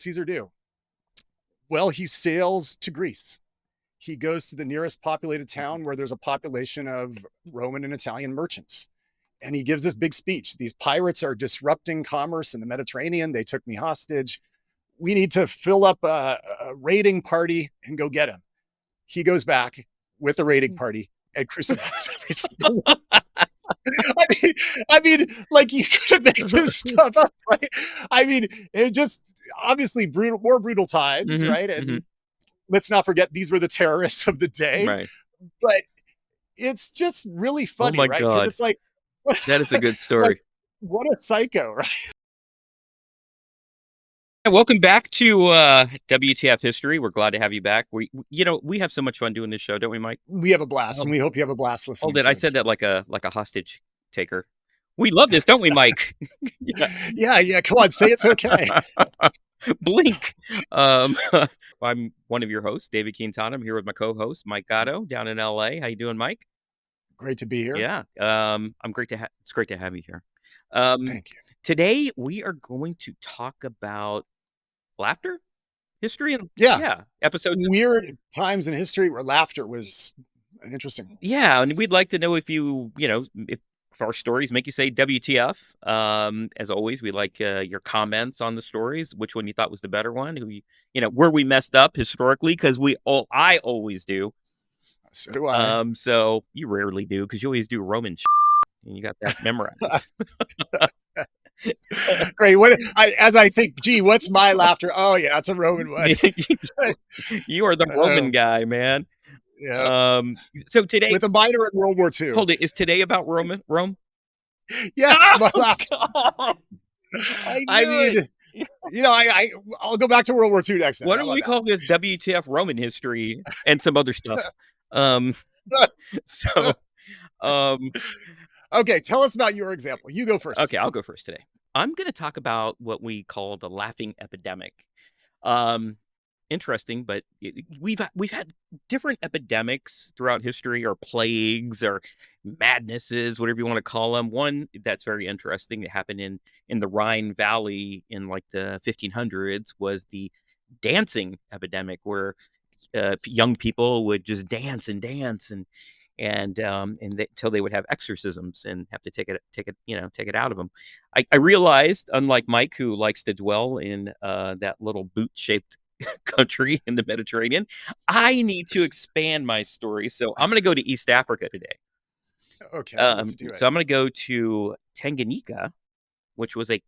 Caesar do? Well, he sails to Greece. He goes to the nearest populated town where there's a population of Roman and Italian merchants. And he gives this big speech. These pirates are disrupting commerce in the Mediterranean. They took me hostage. We need to fill up a raiding party and go get him. He goes back with the raiding party and crucifies every single one. Like you could make this stuff up, right? It just obviously more brutal times, right? And let's not forget these were the terrorists of the day, right? But it's just really funny, my right? Because God. it's like, that is a good story. Like, what a psycho, right? Welcome back to WTF History. We're glad to have you back. We have so much fun doing this show, don't we, Mike? We have a blast, and we hope you have a blast listening. I said that like a hostage taker. We love this, don't we, Mike? yeah. Come on, say it's okay. Blink. I'm one of your hosts, David Quintana. I'm here with my co-host, Mike Gatto, down in LA. How you doing, Mike? Great to be here. Yeah. It's great to have you here. Thank you. Today we are going to talk about laughter, history, and episodes. Weird times in history where laughter was an interesting. Yeah, and we'd like to know if if our stories make you say WTF. As always, we like your comments on the stories. Which one you thought was the better one? Where we messed up historically, because I always do. So do I. So you rarely do, because you always do Roman and you got that memorized. Great. As I think, gee, what's my laughter? Oh yeah, it's a Roman one. You are the Roman guy, man. Yeah. So today, with a minor in World War II. Hold it. Is today about Rome? Yes, my laughter. I'll go back to World War II next time. Why don't we call this WTF Roman history and some other stuff? Okay, tell us about your example. You go first. Okay, I'll go first today. I'm going to talk about what we call the laughing epidemic. Interesting, but we've had different epidemics throughout history, or plagues, or madnesses, whatever you want to call them. One that's very interesting that happened in the Rhine Valley in like the 1500s was the dancing epidemic, where young people would just dance until they would have exorcisms and have to take it out of them. I realized, unlike Mike, who likes to dwell in that little boot-shaped country in the Mediterranean, I need to expand my story. So I'm going to go to East Africa today. Okay, let's do it. So I'm going to go to Tanganyika, which was a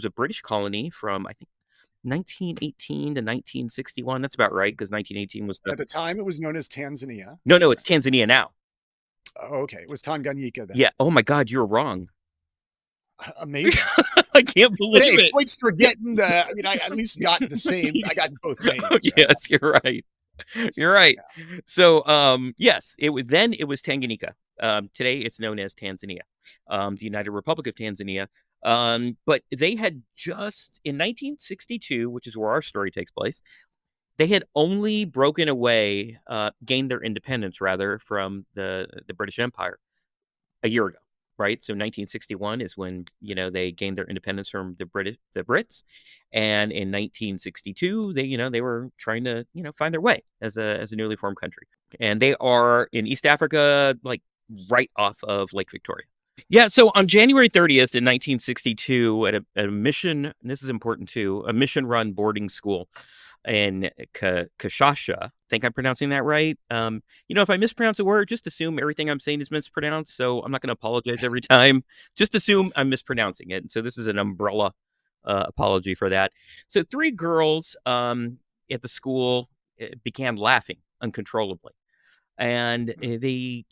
British colony from, I think, 1918 to 1961. That's about right, because 1918 was at the time it was known as Tanzania. No, it's Tanzania now. Oh, okay. It was Tanganyika then. Yeah. Oh my God, you're wrong. Amazing. I can't believe it. Points for getting I at least got the same. I got both names. Right? Yes, you're right. You're right. Yeah. So, yes, it was Tanganyika. Today it's known as Tanzania, the United Republic of Tanzania. But they had just in 1962, which is where our story takes place, they had only gained their independence rather from the British Empire a year ago. Right. So 1961 is when, they gained their independence from the Brits. And in 1962, they were trying to, find their way as a newly formed country. And they are in East Africa, like right off of Lake Victoria. Yeah. So on January 30th in 1962, at a mission, and this is important too, a mission run boarding school in Kashasha. I think I'm pronouncing that right. If I mispronounce a word, just assume everything I'm saying is mispronounced. So I'm not going to apologize every time. Just assume I'm mispronouncing it. And so this is an umbrella apology for that. So 3 girls at the school began laughing uncontrollably. And they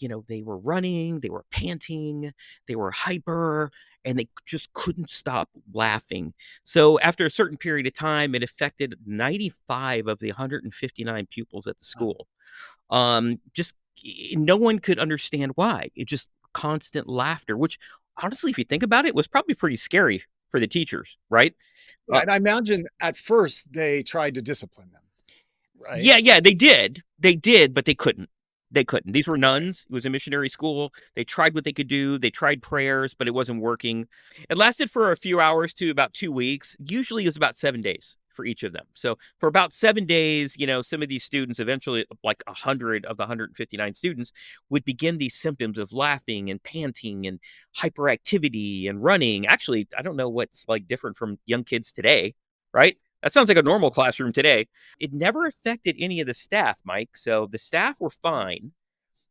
were running, they were panting, they were hyper, and they just couldn't stop laughing. So after a certain period of time, it affected 95 of the 159 pupils at the school. Just no one could understand why. It just constant laughter, which honestly, if you think about it, was probably pretty scary for the teachers, right? And I imagine at first they tried to discipline them, right? Yeah, they did, but they couldn't. They couldn't. These were nuns. It was a missionary school. They tried what they could do. They tried prayers, but it wasn't working. It lasted for a few hours to about 2 weeks. Usually it was about 7 days for each of them. So for about 7 days, some of these students, eventually like 100 of the 159 students, would begin these symptoms of laughing and panting and hyperactivity and running. Actually, I don't know what's like different from young kids today, right? That sounds like a normal classroom today. It never affected any of the staff, Mike. So the staff were fine.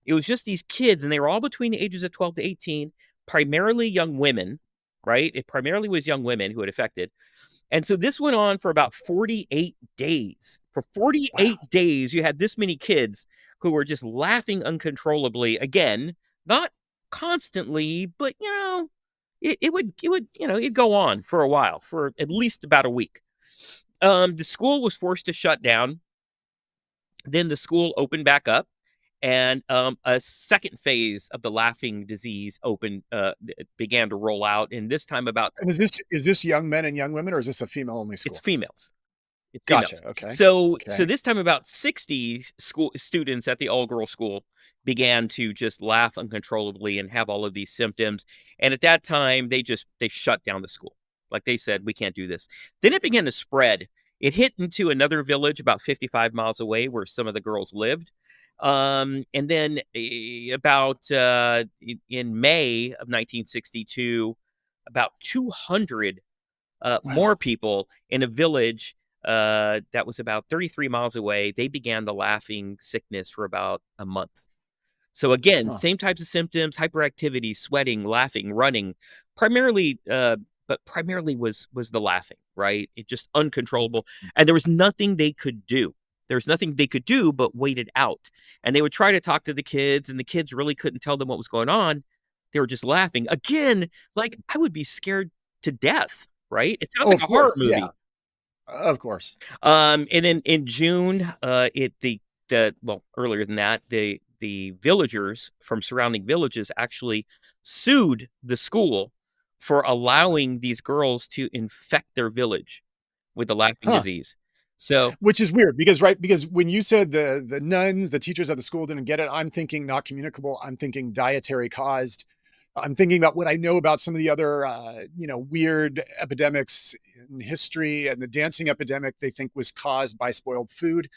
It was just these kids, and they were all between the ages of 12 to 18, primarily young women, right? It primarily was young women who it affected. And so this went on for about 48 days. For 48 days, you had this many kids who were just laughing uncontrollably. Again, not constantly, but it would it'd go on for a while, for at least about a week. The school was forced to shut down. Then the school opened back up, and a second phase of the laughing disease began to roll out. And this time about And is this young men and young women, or is this a female only school? It's females. It's Gotcha. females. Okay. So this time about 60 school students at the all-girl school began to just laugh uncontrollably and have all of these symptoms. And at that time, they shut down the school. Like they said, we can't do this. Then it began to spread. It hit into another village about 55 miles away where some of the girls lived. And then about in May of 1962, about 200 more people in a village that was about 33 miles away, they began the laughing sickness for about a month. So again, same types of symptoms: hyperactivity, sweating, laughing, running, primarily, but primarily was the laughing, right? It just uncontrollable. And there was nothing they could do. There was nothing they could do but wait it out. And they would try to talk to the kids, and the kids really couldn't tell them what was going on. They were just laughing. Again, like I would be scared to death, right? It sounds like a horror movie. Yeah. Of course. And then in June, earlier than that, the villagers from surrounding villages actually sued the school for allowing these girls to infect their village with the laughing disease. So, which is weird because when you said the nuns, the teachers at the school didn't get it, I'm thinking not communicable. I'm thinking dietary caused. I'm thinking about what I know about some of the other, weird epidemics in history, and the dancing epidemic they think was caused by spoiled food.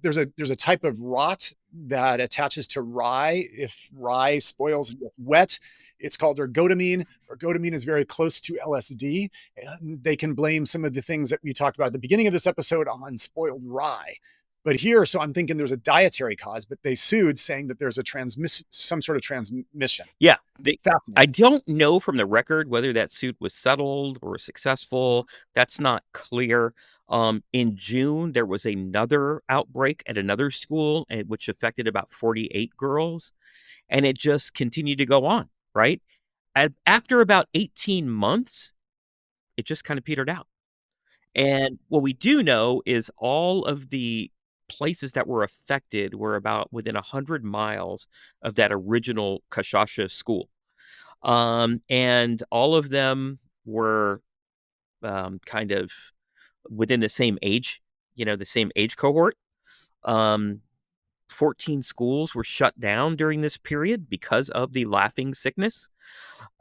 There's a type of rot that attaches to rye. If rye spoils and gets wet, it's called ergotamine. Ergotamine is very close to LSD. And they can blame some of the things that we talked about at the beginning of this episode on spoiled rye. But here, so I'm thinking there's a dietary cause, but they sued saying that there's some sort of transmission. Yeah. I don't know from the record whether that suit was settled or successful. That's not clear. In June, there was another outbreak at another school, which affected about 48 girls, and it just continued to go on, right? After about 18 months, it just kind of petered out. And what we do know is all of the places that were affected were about within 100 miles of that original Kashasha school. And all of them were kind of within the same age, the same age cohort. 14 schools were shut down during this period because of the laughing sickness.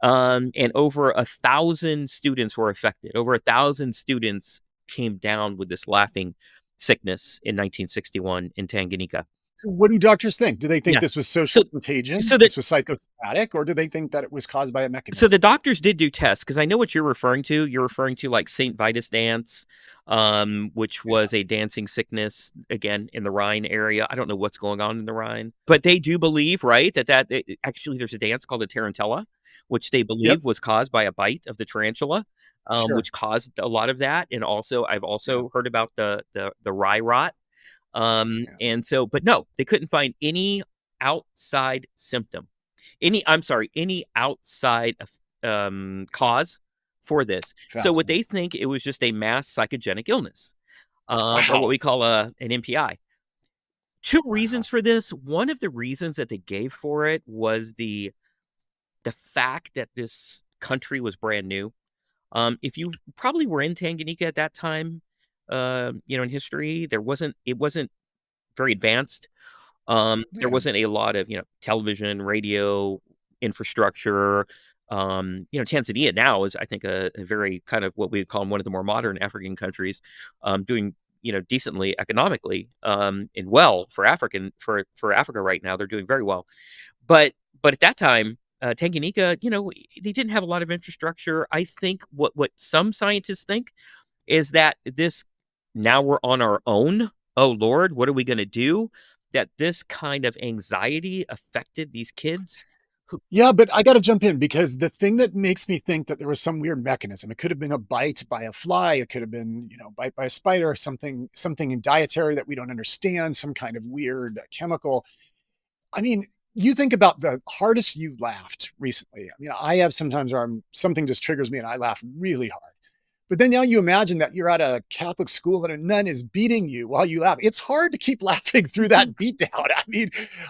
And over 1,000 students were affected. Over 1,000 students came down with this laughing sickness in 1961 in Tanganyika. So what do doctors think? Do they think this was social contagion? This was psychosomatic, or do they think that it was caused by a mechanism? So the doctors did do tests, because I know what you're referring to. You're referring to like St. Vitus dance, which was a dancing sickness, again, in the Rhine area. I don't know what's going on in the Rhine, but they do believe, right, that actually there's a dance called the tarantella, which they believe was caused by a bite of the tarantula, which caused a lot of that. And also, I've also heard about the rye rot. And so, but no, they couldn't find any outside symptom, any outside cause for this. So what they think, it was just a mass psychogenic illness, or what we call an MPI. Two reasons for this. One of the reasons that they gave for it was the fact that this country was brand new. If you probably were in Tanganyika at that time, in history, it wasn't very advanced. There Yeah. wasn't a lot of, television, radio infrastructure. Tanzania now is, I think, a very kind of what we would call one of the more modern African countries, doing, decently economically, and well for Africa right now. They're doing very well. But at that time, Tanganyika, they didn't have a lot of infrastructure. I think what some scientists think is that this now we're on our own. Oh Lord, what are we going to do? That this kind of anxiety affected these kids. Who, Yeah, but I got to jump in because the thing that makes me think that there was some weird mechanism, it could have been a bite by a fly, it could have been, bite by a spider, something in dietary that we don't understand, some kind of weird chemical. I mean, you think about the hardest you laughed recently. I mean, I have sometimes where something just triggers me and I laugh really hard. But then now you imagine that you're at a Catholic school and a nun is beating you while you laugh. It's hard to keep laughing through that beatdown.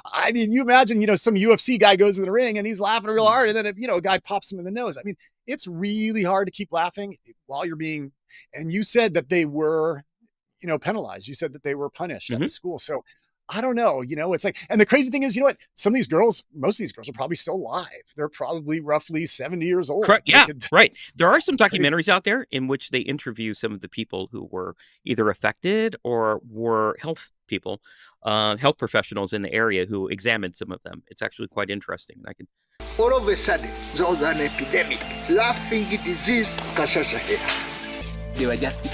I mean, you imagine, some UFC guy goes in the ring and he's laughing real hard, and then a guy pops him in the nose. I mean, it's really hard to keep laughing while you're being. And you said that they were, penalized. You said that they were punished at Mhm. the school. So I don't know, it's like, and the crazy thing is, you know what? Some of these girls, most of these girls are probably still alive. They're probably roughly 70 years old. Correct. They Yeah, could, right. There are some crazy. documentaries out there in which they interview some of the people who were either affected or were health people, health professionals in the area who examined some of them. It's actually quite interesting. I can. All of a sudden, there was an epidemic, laughing disease, kashasha here. They were just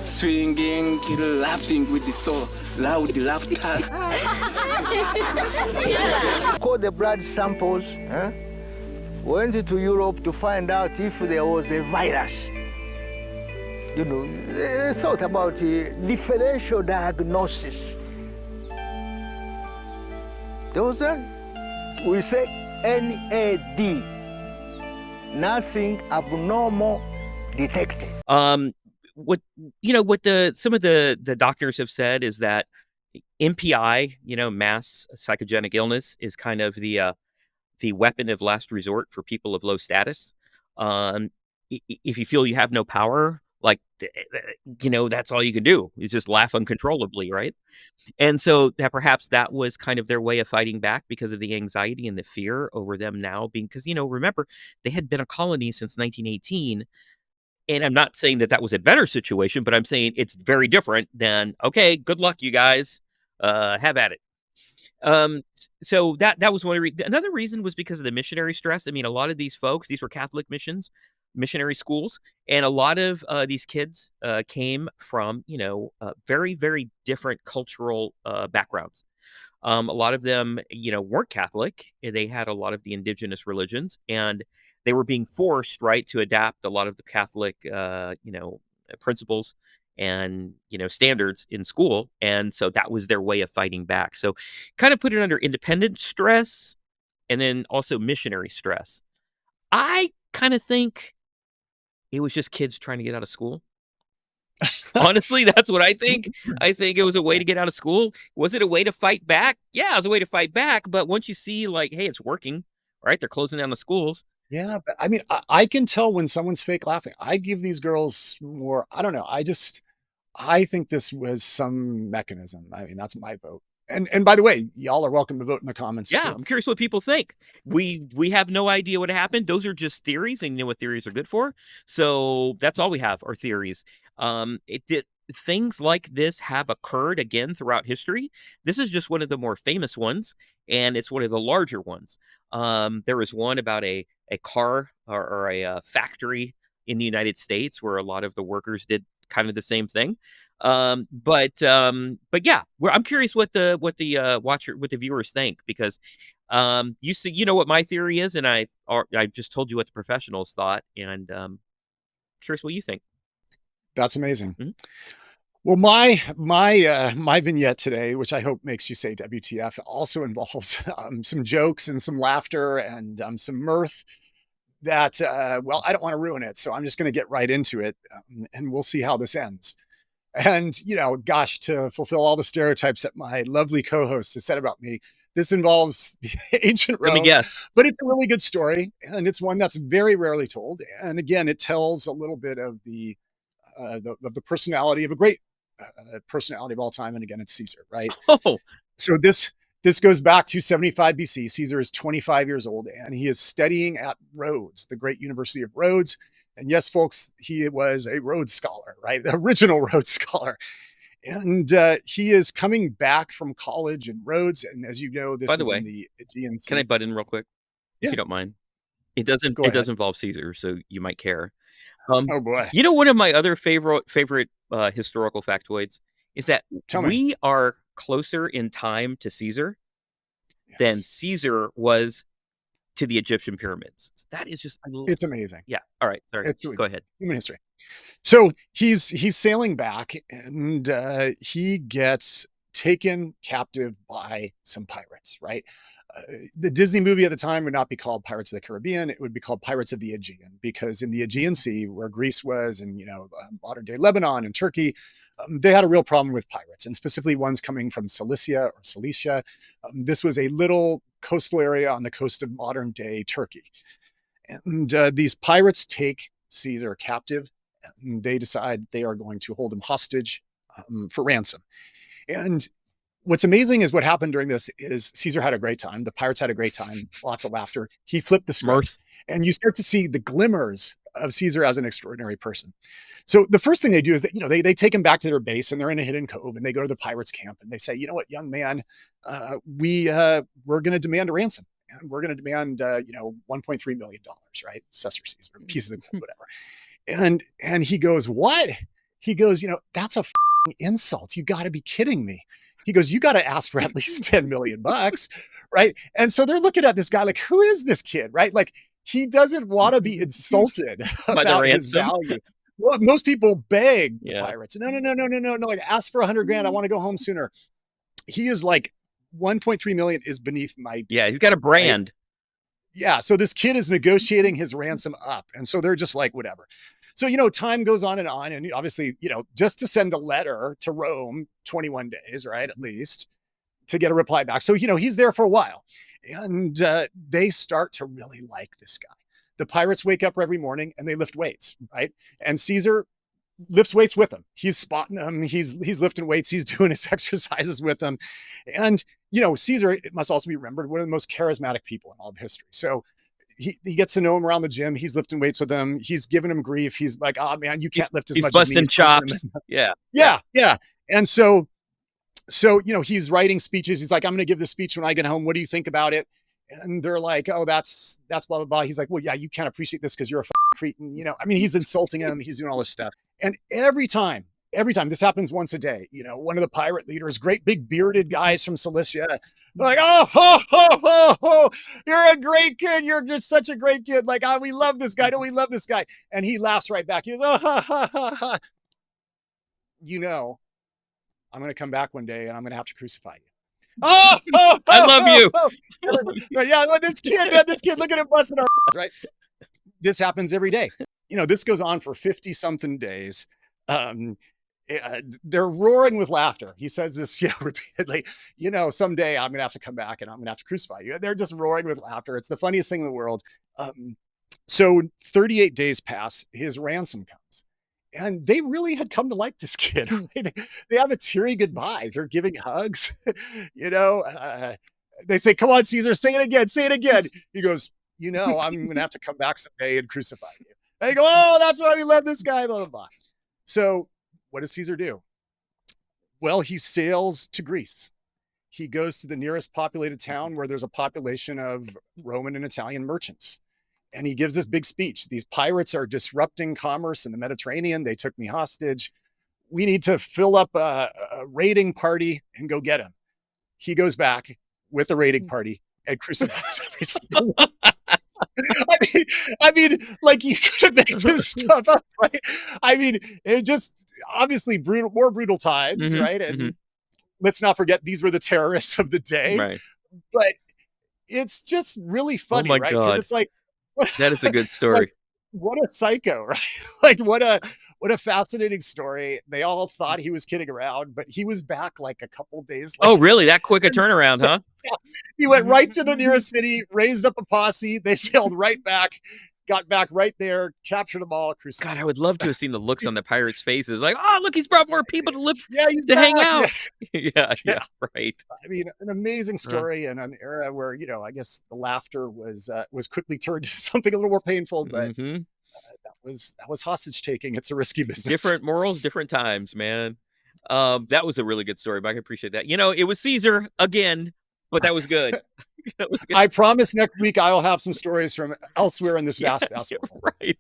swinging, laughing with the so loud laughter. Called the blood samples, went to Europe to find out if there was a virus. They thought about differential diagnosis. There was we say NAD, nothing abnormal detected. What some of the doctors have said is that MPI, mass psychogenic illness, is kind of the weapon of last resort for people of low status. If you feel you have no power, like, that's all you can do is just laugh uncontrollably, right? And so that perhaps that was kind of their way of fighting back because of the anxiety and the fear over them now being, because, remember, they had been a colony since 1918. And I'm not saying that that was a better situation, but I'm saying it's very different than, okay, good luck, you guys. Have at it. Um, so that was one another reason was because of the missionary stress. I mean, a lot of these folks, these were Catholic missionary schools, and a lot of these kids came from, very, very different cultural backgrounds. A lot of them, weren't Catholic. They had a lot of the indigenous religions, and they were being forced, right, to adapt a lot of the Catholic, principles and, standards in school. And so that was their way of fighting back. So kind of put it under independent stress and then also missionary stress. I kind of think it was just kids trying to get out of school. Honestly, that's what I think. I think it was a way to get out of school. Was it a way to fight back? Yeah, it was a way to fight back. But once you see, like, hey, it's working, right? They're closing down the schools. Yeah, but I mean, I can tell when someone's fake laughing. I give these girls more. I don't know. I think this was some mechanism. I mean, that's my vote. And by the way, y'all are welcome to vote in the comments Yeah, too. I'm curious what people think. We have no idea what happened. Those are just theories, and you know what theories are good for. So that's all we have are theories. It did things like this have occurred again throughout history. This is just one of the more famous ones, and it's one of the larger ones. There was one about a car or a factory in the United States where a lot of the workers did kind of the same thing. But yeah, I'm curious what the what the viewers think, because you see, what my theory is, and I just told you what the professionals thought, and curious what you think. That's amazing. Mhm. Well, my vignette today, which I hope makes you say WTF, also involves some jokes and some laughter and some mirth. That well, I don't want to ruin it, so I'm just going to get right into it, and we'll see how this ends. And, gosh, to fulfill all the stereotypes that my lovely co-host has said about me, this involves the ancient Let me Rome, guess. but it's a really good story. And it's one that's very rarely told. And again, it tells a little bit of the personality of a great personality of all time. And again, it's Caesar, right? Oh, So This goes back to 75 BC. Caesar is 25 years old, and he is studying at Rhodes, the great University of Rhodes. And yes, folks, he was a Rhodes Scholar, right? The original Rhodes Scholar. And he is coming back from college in Rhodes. And as you know, this By the is way, in the Aegean Sea. Can I butt in real quick, if Yeah. you don't mind? It doesn't. Go It ahead. does involve Caesar, so you might care. Oh boy. You know, one of my other favorite historical factoids is that Tell me. we are closer in time to Caesar than Yes. Caesar was to the Egyptian pyramids. That is just It's amazing. yeah. All right, sorry. It's really Go ahead. human history. So he's sailing back, and he gets taken captive by some pirates, right? The Disney movie at the time would not be called Pirates of the Caribbean. It would be called Pirates of the Aegean, because in the Aegean Sea, where Greece was, and modern day Lebanon and Turkey, they had a real problem with pirates, and specifically ones coming from Cilicia or Cilicia. This was a little coastal area on the coast of modern day Turkey. And these pirates take Caesar captive, and they decide they are going to hold him hostage for ransom. And what's amazing is what happened during this is Caesar had a great time. The pirates had a great time, lots of laughter. He flipped the script, Mirth. and you start to see the glimmers of Caesar as an extraordinary person. So the first thing they do is that, they take him back to their base, and they're in a hidden cove, and they go to the pirates camp, and they say, you know what, young man, we're going to demand a ransom, and we're going to demand, $1.3 million, right? Cesar Caesar, pieces of gold, whatever. And he goes, what? He goes, that's a insult. You got to be kidding me. He goes, you got to ask for at least 10 million bucks. Right. And so they're looking at this guy like, who is this kid? Right. Like, he doesn't want to be insulted about his value. Well, most people beg the pirates. No. Like, ask for 100 grand. I want to go home sooner. He is like, 1.3 million is beneath my. Yeah. He's got a brand. Right? Yeah. So this kid is negotiating his ransom up. And so they're just like, whatever. So, time goes on. And obviously, just to send a letter to Rome, 21 days, right? At least to get a reply back. So, he's there for a while, and they start to really like this guy. The pirates wake up every morning and they lift weights, right? And Caesar lifts weights with them. He's spotting them. He's lifting weights. He's doing his exercises with them. And, Caesar, it must also be remembered, one of the most charismatic people in all of history. So he gets to know him around the gym. He's lifting weights with him. He's giving him grief. He's like, oh man, you can't lift as much as me. He's busting chops. Yeah. And so, he's writing speeches. He's like, I'm going to give this speech when I get home. What do you think about it? And they're like, oh, that's blah, blah, blah. He's like, well, yeah, you can't appreciate this because you're a cretin. He's insulting him. He's doing all this stuff. And every time this happens once a day, one of the pirate leaders, great big bearded guys from Cilicia, they're like, oh, ho, ho, ho, ho, you're a great kid. You're just such a great kid. Like, we love this guy. Don't we love this guy? And he laughs right back. He goes, oh, ha, ha, ha, ha. I'm going to come back one day and I'm going to have to crucify you. Oh, I love you. Yeah, this kid, look at him busting our right. This happens every day. This goes on for 50 something days. They're roaring with laughter. He says this, repeatedly, someday I'm going to have to come back and I'm going to have to crucify you. They're just roaring with laughter. It's the funniest thing in the world. So 38 days pass, his ransom comes. And they really had come to like this kid. Right? They have a teary goodbye. They're giving hugs. They say, come on, Caesar, say it again. Say it again. He goes, I'm going to have to come back someday and crucify you. And they go, oh, that's why we love this guy, blah, blah, blah. So what does Caesar do? Well, he sails to Greece. He goes to the nearest populated town where there's a population of Roman and Italian merchants. And he gives this big speech. These pirates are disrupting commerce in the Mediterranean. They took me hostage. We need to fill up a raiding party and go get him. He goes back with a raiding party and crucifies every single one. I mean, like, you could make this stuff up, right? It just obviously more brutal times, right? And let's not forget, these were the terrorists of the day. Right. But it's just really funny, oh my right? God. Because it's like, that is a good story. Like, what a psycho, right? Like, what a fascinating story. They all thought he was kidding around, but he was back like a couple days later. Oh, really? That quick a turnaround, huh? Yeah. He went right to the nearest city, raised up a posse. They sailed right back, got back right there, captured them all, God, crucified. I would love to have seen the looks on the pirates' faces. Like, oh, look, he's brought more people to live Yeah, he's to hang back. out. Yeah. Yeah, right. I mean, an amazing story in an era where, you know, I guess the laughter was quickly turned to something a little more painful, but Mhm. that was hostage taking. It's a risky business. Different morals, different times, man. That was a really good story, Mike. I appreciate that. You know, it was Caesar again, but that was good. That was good. I promise next week I'll have some stories from elsewhere in this vast world. Right.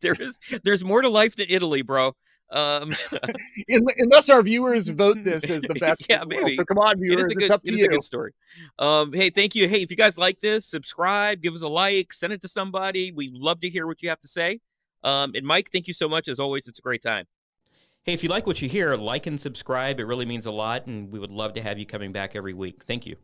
There's more to life than Italy, bro. Unless our viewers vote this as the best. Yeah, in the world. maybe. So come on, viewers, it's up to It is you. a good story. Hey, thank you. Hey, if you guys like this, subscribe, give us a like, send it to somebody. We'd love to hear what you have to say. And Mike, thank you so much. As always, it's a great time. Hey, if you like what you hear, like and subscribe. It really means a lot, and we would love to have you coming back every week. Thank you.